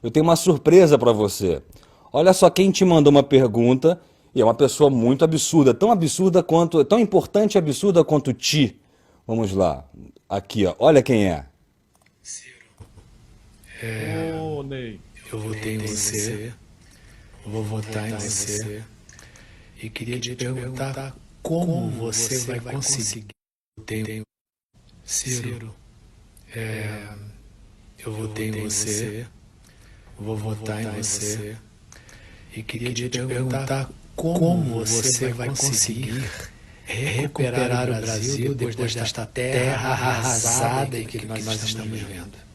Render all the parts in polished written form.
Eu tenho uma surpresa para você. Olha só quem te mandou uma pergunta e é uma pessoa muito absurda quanto, tão importante e absurda quanto ti. Vamos lá. Aqui, ó. Olha quem é. Ô, Ney. Eu votei em você, vou votar em você e queria te perguntar como você vai conseguir. Ciro, eu votei em você, vou votar em você e queria te perguntar como você vai conseguir recuperar o Brasil depois desta terra arrasada que nós estamos vendo.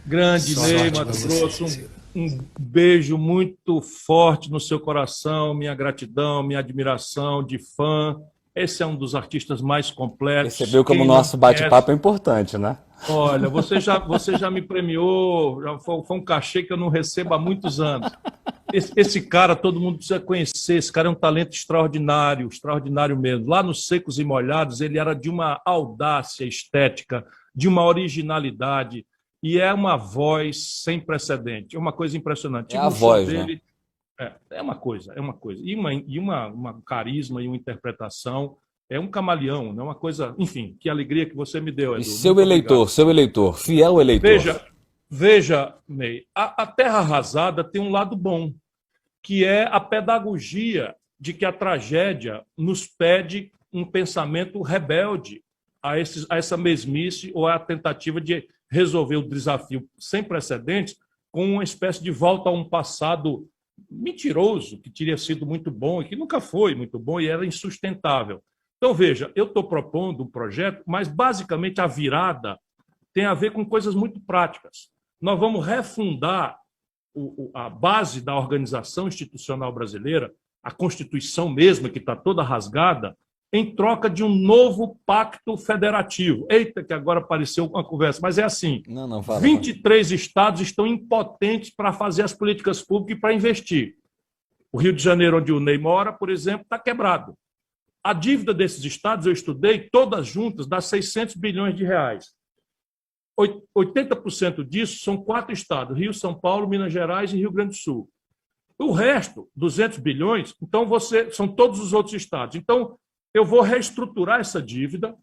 Grande Ney, Sorte pra Mato você, Grosso, Ciro. um beijo muito forte no seu coração, minha gratidão, minha admiração de fã. Esse é um dos artistas mais completos. Percebeu como o Quem não nosso bate-papo conhece, é importante, né? olha, você já me premiou, foi um cachê que eu não recebo há muitos anos. Esse cara, todo mundo precisa conhecer. Esse cara é um talento extraordinário, extraordinário mesmo. Lá nos Secos e Molhados, ele era de uma audácia estética, de uma originalidade, e é uma voz sem precedente. É uma coisa impressionante. É Tive a um show voz, né? dele, é uma coisa, é uma coisa. E uma carisma e uma interpretação. É um camaleão, né? Uma coisa. Enfim, que alegria que você me deu, E Edu. Muito seu eleitor, fiel eleitor. Veja, veja, Ney, a Terra Arrasada tem um lado bom, que é a pedagogia de que a tragédia nos pede um pensamento rebelde a essa mesmice ou a tentativa de resolver o desafio sem precedentes com uma espécie de volta a um passado mentiroso, que teria sido muito bom e que nunca foi muito bom e era insustentável. Então, veja, eu estou propondo um projeto, mas basicamente a virada tem a ver com coisas muito práticas. Nós vamos refundar a base da organização institucional brasileira, a Constituição mesma, que está toda rasgada, em troca de um novo pacto federativo. Eita, que agora apareceu uma conversa, mas é assim: Não, não, fala. 23 estados estão impotentes para fazer as políticas públicas e para investir. O Rio de Janeiro, onde o Ney mora, por exemplo, está quebrado. A dívida desses estados, eu estudei, todas juntas, dá 600 bilhões de reais. 80% disso são 4 estados: Rio, São Paulo, Minas Gerais e Rio Grande do Sul. O resto, 200 bilhões, então são todos os outros estados. Então, eu vou reestruturar essa dívida,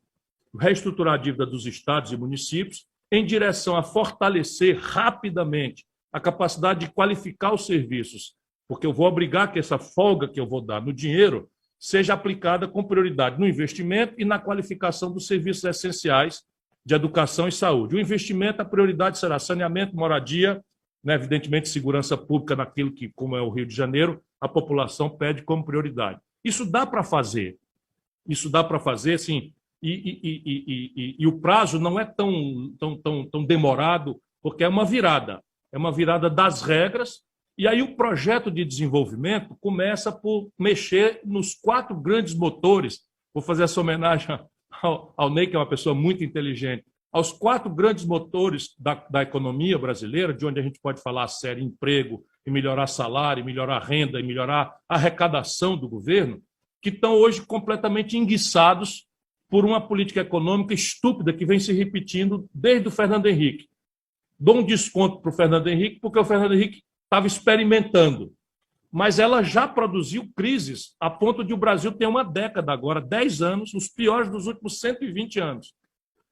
reestruturar a dívida dos estados e municípios, em direção a fortalecer rapidamente a capacidade de qualificar os serviços, porque eu vou obrigar que essa folga que eu vou dar no dinheiro seja aplicada com prioridade no investimento e na qualificação dos serviços essenciais de educação e saúde. O investimento, a prioridade será saneamento, moradia, né, evidentemente segurança pública naquilo que, como é o Rio de Janeiro, a população pede como prioridade. Isso dá para fazer. Isso dá para fazer, sim, e o prazo não é tão demorado, porque é uma virada das regras, e aí o projeto de desenvolvimento começa por mexer nos 4 grandes motores. Vou fazer essa homenagem ao Ney, que é uma pessoa muito inteligente, aos 4 grandes motores da economia brasileira, de onde a gente pode falar a sério emprego, e melhorar salário, e melhorar renda, e melhorar a arrecadação do governo, que estão hoje completamente enguiçados por uma política econômica estúpida que vem se repetindo desde o Fernando Henrique. Dou um desconto para o Fernando Henrique, porque o Fernando Henrique estava experimentando, mas ela já produziu crises a ponto de o Brasil ter uma década agora, 10 anos, os piores dos últimos 120 anos.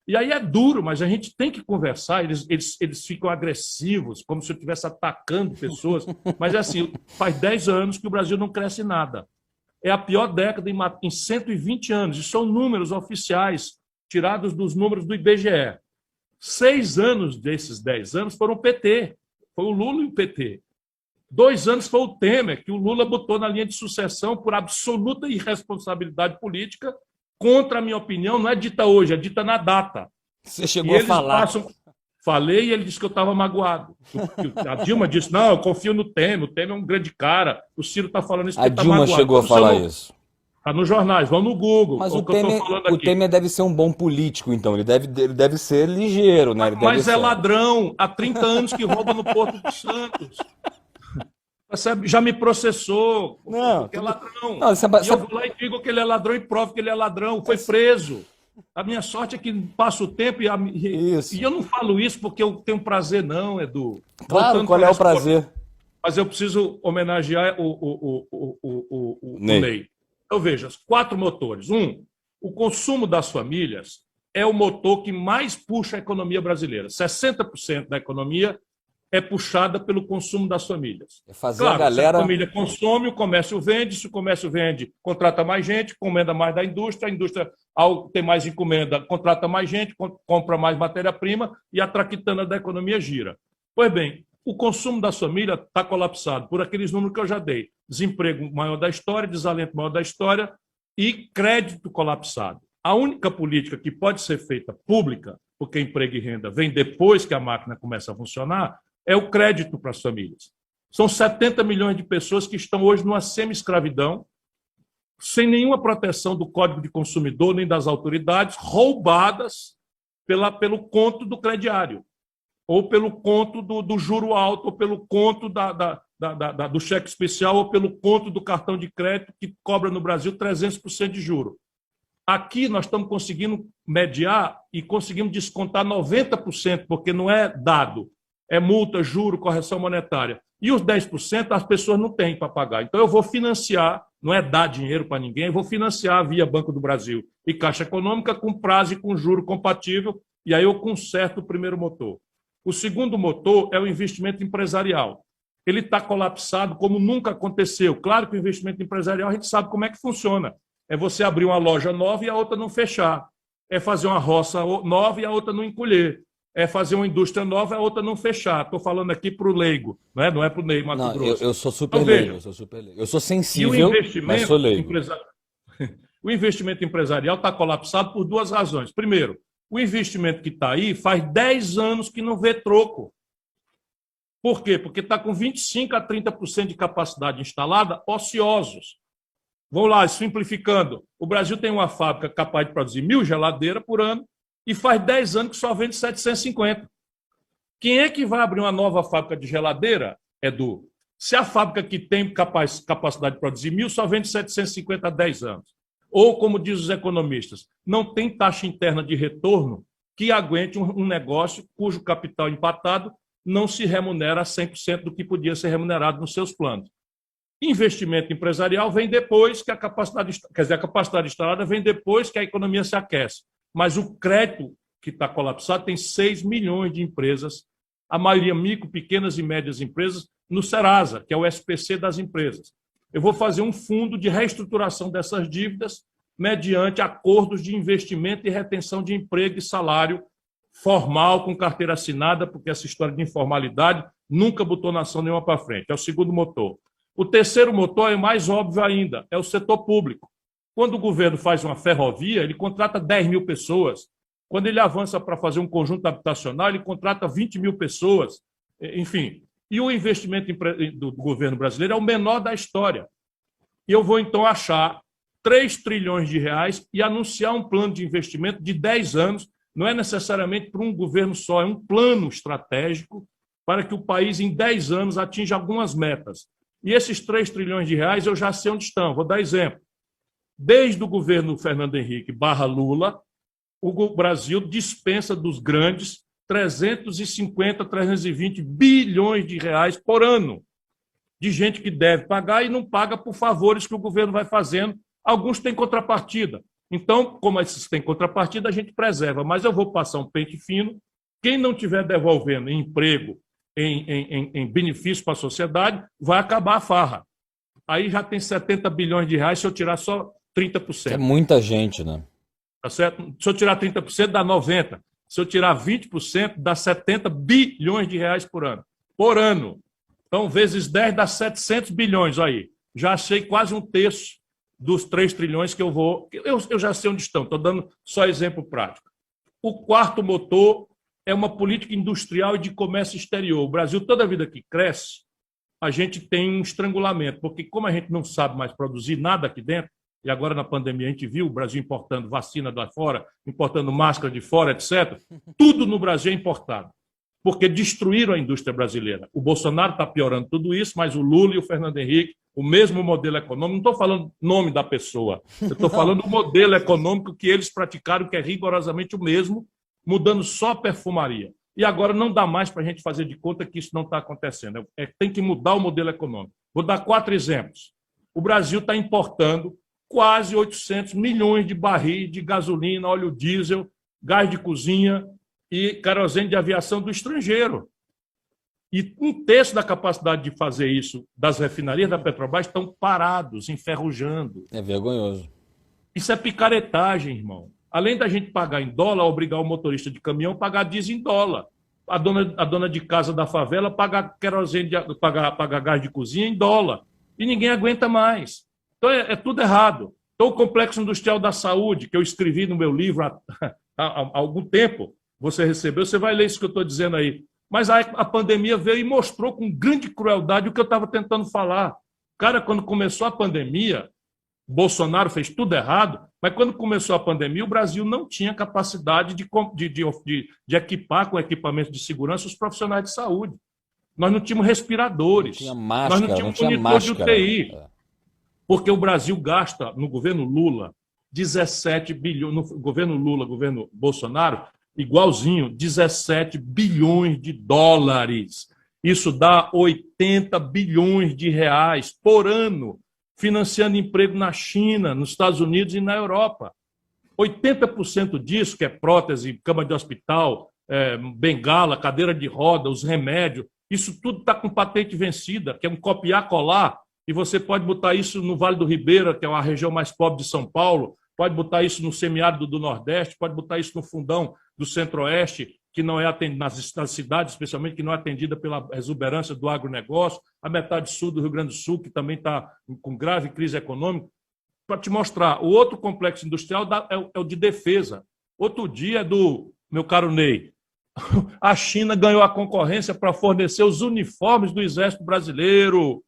E aí é duro, mas a gente tem que conversar. Eles ficam agressivos, como se eu estivesse atacando pessoas, mas é assim, faz 10 anos que o Brasil não cresce nada. É a pior década em 120 anos, e são números oficiais, tirados dos números do IBGE. 6 anos desses 10 anos foram o PT, foi o Lula e o PT. 2 anos foi o Temer, que o Lula botou na linha de sucessão por absoluta irresponsabilidade política, contra a minha opinião, não é dita hoje, é dita na data. Você chegou a falar. Falei e ele disse que eu estava magoado. A Dilma disse, não, eu confio no Temer, o Temer é um grande cara, o Ciro está falando isso A porque está Dilma magoado. chegou a falar isso. Está nos jornais, vão no Google. Mas o que eu estou falando o aqui. Temer deve ser um bom político, então. Ele deve ser ligeiro, né? Ele deve Mas é ser... ladrão, há 30 anos que rouba no Porto de Santos. Já me processou, Não, porque é ladrão. Não, E eu vou lá e digo que ele é ladrão e provo que ele é ladrão. Foi preso. A minha sorte é que passa o tempo e eu não falo isso porque eu tenho prazer, não, Edu. Claro, qual é o prazer? Mas eu preciso homenagear o Ney. Ney. Então, veja, 4 motores. O consumo das famílias é o motor que mais puxa a economia brasileira. 60% da economia é puxada pelo consumo das famílias. É fazer a galera... Se a família consome, o comércio vende, se o comércio vende, contrata mais gente, encomenda mais da indústria, a indústria, ao ter mais encomenda, contrata mais gente, compra mais matéria-prima e a traquitana da economia gira. Pois bem, o consumo das famílias está colapsado por aqueles números que eu já dei. Desemprego maior da história, desalento maior da história e crédito colapsado. A única política que pode ser feita pública, porque emprego e renda vem depois que a máquina começa a funcionar, é o crédito para as famílias. São 70 milhões de pessoas que estão hoje numa semi-escravidão, sem nenhuma proteção do Código de Consumidor nem das autoridades, roubadas pelo conto do crediário, ou pelo conto do juro alto, ou pelo conto do cheque especial, ou pelo conto do cartão de crédito, que cobra no Brasil 300% de juro. Aqui nós estamos conseguindo mediar e conseguimos descontar 90%, porque não é dado. É multa, juro, correção monetária. E os 10% as pessoas não têm para pagar. Então eu vou financiar, não é dar dinheiro para ninguém, eu vou financiar via Banco do Brasil e Caixa Econômica com prazo e com juro compatível, e aí eu conserto o primeiro motor. O segundo motor é o investimento empresarial. Ele está colapsado como nunca aconteceu. Claro que o investimento empresarial a gente sabe como é que funciona. É você abrir uma loja nova e a outra não fechar. É fazer uma roça nova e a outra não encolher. É fazer uma indústria nova e a outra não fechar. Estou falando aqui para o leigo, não é para o Ney Mato Grosso. Eu sou super leigo, eu sou super leigo. Eu sou sensível, mas sou leigo. O investimento empresarial está colapsado por 2 razões. Primeiro, o investimento que está aí faz 10 anos que não vê troco. Por quê? Porque está com 25% a 30% de capacidade instalada ociosos. Vamos lá, simplificando. O Brasil tem uma fábrica capaz de produzir 1.000 geladeiras por ano e faz 10 anos que só vende 750. Quem é que vai abrir uma nova fábrica de geladeira, Edu? Se a fábrica que tem capacidade de produzir 1.000 só vende 750 há 10 anos. Ou, como dizem os economistas, não tem taxa interna de retorno que aguente um negócio cujo capital empatado não se remunera a 100% do que podia ser remunerado nos seus planos. Investimento empresarial vem depois que a capacidade instalada vem depois que a economia se aquece. Mas o crédito que está colapsado tem 6 milhões de empresas, a maioria micro, pequenas e médias empresas, no Serasa, que é o SPC das empresas. Eu vou fazer um fundo de reestruturação dessas dívidas mediante acordos de investimento e retenção de emprego e salário formal, com carteira assinada, porque essa história de informalidade nunca botou nação nenhuma para frente. É o segundo motor. O terceiro motor é mais óbvio ainda, é o setor público. Quando o governo faz uma ferrovia, ele contrata 10 mil pessoas. Quando ele avança para fazer um conjunto habitacional, ele contrata 20 mil pessoas. Enfim, e o investimento do governo brasileiro é o menor da história. E eu vou, então, achar 3 trilhões de reais e anunciar um plano de investimento de 10 anos. Não é necessariamente para um governo só, é um plano estratégico para que o país, em 10 anos, atinja algumas metas. E esses 3 trilhões de reais eu já sei onde estão. Vou dar exemplo. Desde o governo Fernando Henrique / Lula, o Brasil dispensa dos grandes 350, 320 bilhões de reais por ano de gente que deve pagar e não paga por favores que o governo vai fazendo. Alguns têm contrapartida. Então, como esses têm contrapartida, a gente preserva. Mas eu vou passar um pente fino. Quem não estiver devolvendo em emprego, em benefício para a sociedade, vai acabar a farra. Aí já tem 70 bilhões de reais se eu tirar só 30%. É muita gente, né? Tá certo? Se eu tirar 30%, dá 90%. Se eu tirar 20%, dá 70 bilhões de reais por ano. Por ano. Então, vezes 10 dá 700 bilhões aí. Já achei quase um terço dos 3 trilhões que eu vou... Eu já sei onde estão, estou dando só exemplo prático. O quarto motor é uma política industrial e de comércio exterior. O Brasil, toda a vida que cresce, a gente tem um estrangulamento, porque como a gente não sabe mais produzir nada aqui dentro, e agora na pandemia a gente viu o Brasil importando vacina de fora, importando máscara de fora, etc., tudo no Brasil é importado. porque destruíram a indústria brasileira. O Bolsonaro está piorando tudo isso, mas o Lula e o Fernando Henrique, o mesmo modelo econômico, não estou falando nome da pessoa, eu estou falando do modelo econômico que eles praticaram, que é rigorosamente o mesmo, mudando só a perfumaria. E agora não dá mais para a gente fazer de conta que isso não está acontecendo. Tem que mudar o modelo econômico. Vou dar 4 exemplos. O Brasil está importando quase 800 milhões de barris de gasolina, óleo diesel, gás de cozinha e querosene de aviação do estrangeiro. E 1/3 da capacidade de fazer isso das refinarias da Petrobras estão parados, enferrujando. É vergonhoso. Isso é picaretagem, irmão. Além da gente pagar em dólar, obrigar o motorista de caminhão a pagar diesel em dólar. A dona de casa da favela pagar querosene, pagar gás de cozinha em dólar. E ninguém aguenta mais. Então é tudo errado. Então o Complexo Industrial da Saúde, que eu escrevi no meu livro há algum tempo, você recebeu, você vai ler isso que eu estou dizendo aí. Mas a pandemia veio e mostrou com grande crueldade o que eu estava tentando falar. Cara, quando começou a pandemia, Bolsonaro fez tudo errado, mas quando começou a pandemia, o Brasil não tinha capacidade de equipar com equipamentos de segurança os profissionais de saúde. Nós não tínhamos respiradores, não tinha máscara, nós não tínhamos monitor de UTI. Porque o Brasil gasta, no governo Lula, 17 bilhões, no governo Lula, governo Bolsonaro, igualzinho, 17 bilhões de dólares. Isso dá 80 bilhões de reais por ano, financiando emprego na China, nos Estados Unidos e na Europa. 80% disso, que é prótese, cama de hospital, bengala, cadeira de roda, os remédios, isso tudo está com patente vencida, que é um copiar-colar, e você pode botar isso no Vale do Ribeira, que é a região mais pobre de São Paulo, pode botar isso no semiárido do Nordeste, pode botar isso no fundão do Centro-Oeste, que não é atendido nas cidades, especialmente, que não é atendida pela exuberância do agronegócio, a metade sul do Rio Grande do Sul, que também está com grave crise econômica. Para te mostrar, o outro complexo industrial é o de defesa. Outro dia, do meu caro Ney, a China ganhou a concorrência para fornecer os uniformes do Exército Brasileiro.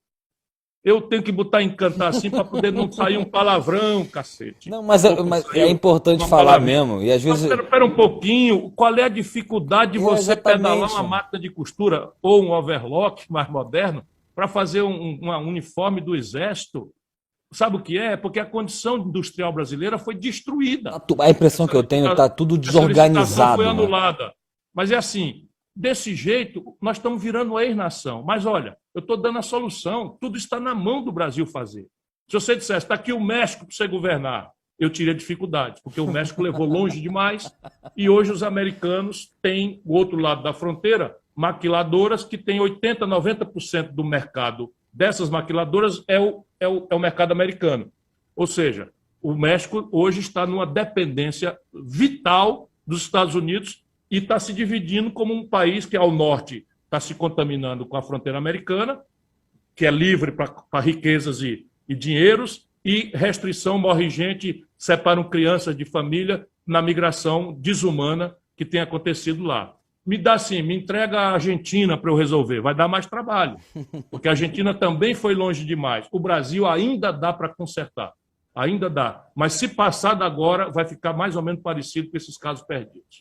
Eu tenho que botar em cantar assim para poder não sair um palavrão, cacete. Não, mas é importante falar mesmo. E às vezes... Espera um pouquinho. Qual é a dificuldade de você exatamente pedalar uma máquina de costura ou um overlock mais moderno para fazer um uniforme do Exército? Sabe o que é? Porque a condição industrial brasileira foi destruída. A impressão que eu tenho está tudo desorganizado. Foi anulada. Mas é assim, desse jeito, nós estamos virando ex-nação. Mas olha, eu estou dando a solução. Tudo está na mão do Brasil fazer. Se você dissesse, está aqui o México para você governar, eu teria dificuldades, porque o México levou longe demais e hoje os americanos têm, o outro lado da fronteira, maquiladoras que têm 80%, 90% do mercado dessas maquiladoras é o mercado americano. Ou seja, o México hoje está numa dependência vital dos Estados Unidos e está se dividindo como um país que, ao norte, está se contaminando com a fronteira americana, que é livre para riquezas e dinheiros, e restrição, morre gente, separam crianças de família na migração desumana que tem acontecido lá. Me dá assim, me entrega a Argentina para eu resolver, vai dar mais trabalho, porque a Argentina também foi longe demais. O Brasil ainda dá para consertar, ainda dá, mas se passar da agora, vai ficar mais ou menos parecido com esses casos perdidos.